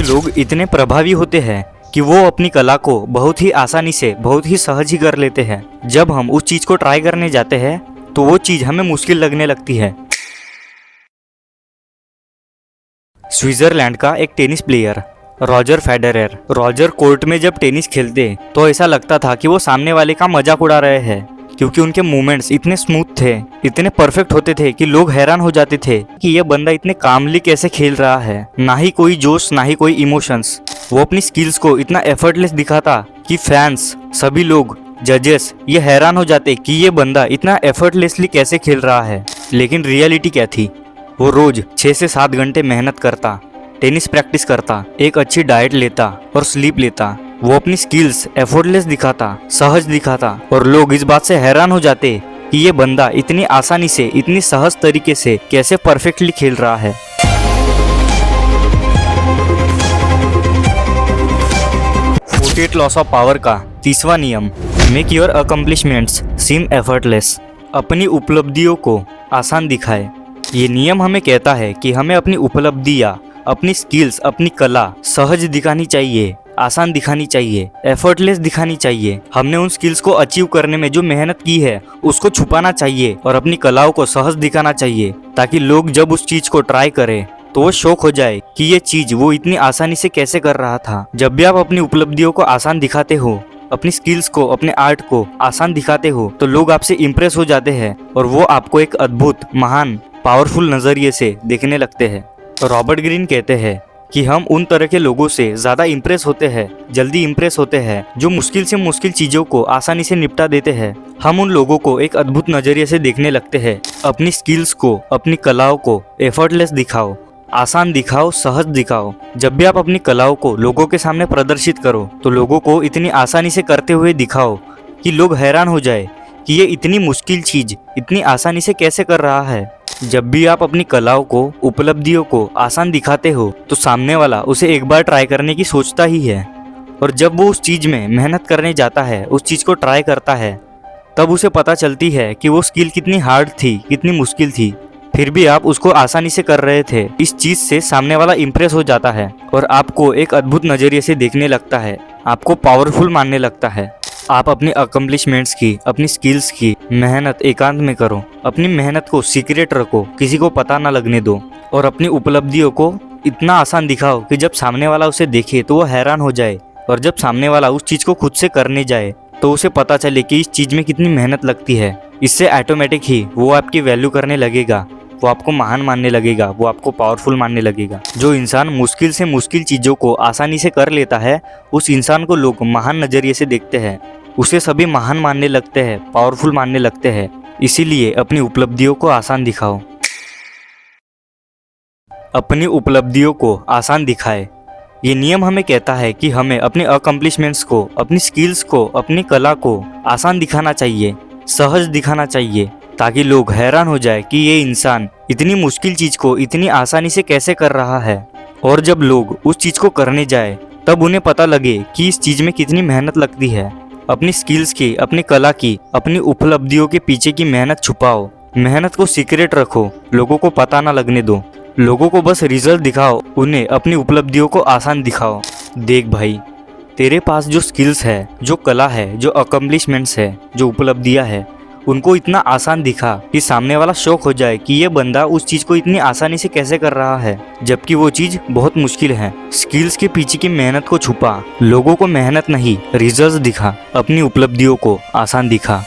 कुछ लोग इतने प्रभावी होते हैं कि वो अपनी कला को बहुत ही आसानी से बहुत ही सहज ही कर लेते हैं। जब हम उस चीज को ट्राई करने जाते हैं तो वो चीज हमें मुश्किल लगने लगती है। स्विट्जरलैंड का एक tennis player Roger Federer, Roger court में जब टेनिस खेलते तो ऐसा लगता था कि वो सामने वाले का मजाक उड़ा रहे हैं, क्योंकि उनके मूवमेंट्स इतने स्मूथ थे, इतने परफेक्ट होते थे कि लोग हैरान हो जाते थे कि ये बंदा इतने कामली कैसे खेल रहा है। ना ही कोई जोश, ना ही कोई इमोशंस। वो अपनी स्किल्स को इतना एफर्टलेस दिखाता कि फैंस, सभी लोग, जजेस ये हैरान हो जाते कि ये बंदा इतना एफर्टलेसली कैसे खेल रहा है। लेकिन रियलिटी क्या थी? वो रोज 6 से 7 घंटे मेहनत करता, टेनिस प्रैक्टिस करता, एक अच्छी डाइट लेता और स्लीप लेता। वो अपनी स्किल्स एफर्टलेस दिखाता, सहज दिखाता, और लोग इस बात से हैरान हो जाते कि ये बंदा इतनी आसानी से, इतनी सहज तरीके से कैसे परफेक्टली खेल रहा है। 48 लॉस ऑफ पावर का 30वां नियम, make your accomplishments seem effortless. अपनी उपलब्धियों को आसान दिखाए। ये नियम हमें कहता है कि हमें अपनी उपलब्धियां, अपनी स्किल्स, अपनी कला सहज दिखानी चाहिए, आसान दिखानी चाहिए, एफर्टलेस दिखानी चाहिए। हमने उन स्किल्स को अचीव करने में जो मेहनत की है उसको छुपाना चाहिए और अपनी कलाओं को सहज दिखाना चाहिए, ताकि लोग जब उस चीज को ट्राई करें तो वो शौक हो जाए कि ये चीज वो इतनी आसानी से कैसे कर रहा था। जब भी आप अपनी उपलब्धियों को आसान दिखाते हो, अपनी स्किल्स को, अपने आर्ट को आसान दिखाते हो, तो लोग आपसे इम्प्रेस हो जाते हैं और वो आपको एक अद्भुत, महान, पावरफुल नजरिए से देखने लगते हैं। रॉबर्ट ग्रीन कहते हैं कि हम उन तरह के लोगों से ज़्यादा इम्प्रेस होते हैं, जल्दी इम्प्रेस होते हैं, जो मुश्किल से मुश्किल चीज़ों को आसानी से निपटा देते हैं। हम उन लोगों को एक अद्भुत नज़रिए से देखने लगते हैं। अपनी स्किल्स को, अपनी कलाओं को एफर्टलेस दिखाओ, आसान दिखाओ, सहज दिखाओ। जब भी आप अपनी कलाओं को लोगों के सामने प्रदर्शित करो तो लोगों को इतनी आसानी से करते हुए दिखाओ कि लोग हैरान हो जाए कि ये इतनी मुश्किल चीज़ इतनी आसानी से कैसे कर रहा है। जब भी आप अपनी कलाओं को, उपलब्धियों को आसान दिखाते हो तो सामने वाला उसे एक बार ट्राई करने की सोचता ही है, और जब वो उस चीज़ में मेहनत करने जाता है, उस चीज़ को ट्राई करता है, तब उसे पता चलती है कि वो स्किल कितनी हार्ड थी, कितनी मुश्किल थी। फिर भी आप उसको आसानी से कर रहे थे। इस चीज़ से सामने वाला इम्प्रेस हो जाता है और आपको एक अद्भुत नज़रिए से देखने लगता है, आपको पावरफुल मानने लगता है। आप अपनी अकम्प्लिशमेंट्स की, अपनी स्किल्स की मेहनत एकांत में करो। अपनी मेहनत को सीक्रेट रखो, किसी को पता ना लगने दो, और अपनी उपलब्धियों को इतना आसान दिखाओ कि जब सामने वाला उसे देखे तो वो हैरान हो जाए, और जब सामने वाला उस चीज़ को खुद से करने जाए तो उसे पता चले कि इस चीज़ में कितनी मेहनत लगती है। इससे ऑटोमेटिक ही वो आपकी वैल्यू करने लगेगा, वो आपको महान मानने लगेगा, वो आपको पावरफुल मानने लगेगा। जो इंसान मुश्किल से मुश्किल चीज़ों को आसानी से कर लेता है, उस इंसान को लोग महान नज़रिए से देखते हैं, उसे सभी महान मानने लगते हैं, पावरफुल मानने लगते हैं। इसीलिए अपनी उपलब्धियों को आसान दिखाओ। अपनी उपलब्धियों को आसान दिखाए। ये नियम हमें कहता है कि हमें अपने अकम्प्लिशमेंट्स को, अपनी स्किल्स को, अपनी कला को आसान दिखाना चाहिए, सहज दिखाना चाहिए, ताकि लोग हैरान हो जाए कि ये इंसान इतनी मुश्किल चीज़ को इतनी आसानी से कैसे कर रहा है। और जब लोग उस चीज़ को करने जाए तब उन्हें पता लगे कि इस चीज़ में कितनी मेहनत लगती है। अपनी स्किल्स की, अपनी कला की, अपनी उपलब्धियों के पीछे की मेहनत छुपाओ, मेहनत को सीक्रेट रखो, लोगों को पता ना लगने दो। लोगों को बस रिजल्ट दिखाओ, उन्हें अपनी उपलब्धियों को आसान दिखाओ। देख भाई, तेरे पास जो स्किल्स है, जो कला है, जो अकम्प्लिशमेंट्स है, जो उपलब्धियां है, उनको इतना आसान दिखा कि सामने वाला शौक हो जाए कि ये बंदा उस चीज़ को इतनी आसानी से कैसे कर रहा है, जबकि वो चीज़ बहुत मुश्किल है। स्किल्स के पीछे की मेहनत को छुपा, लोगों को मेहनत नहीं, रिजल्ट्स दिखा, अपनी उपलब्धियों को आसान दिखा।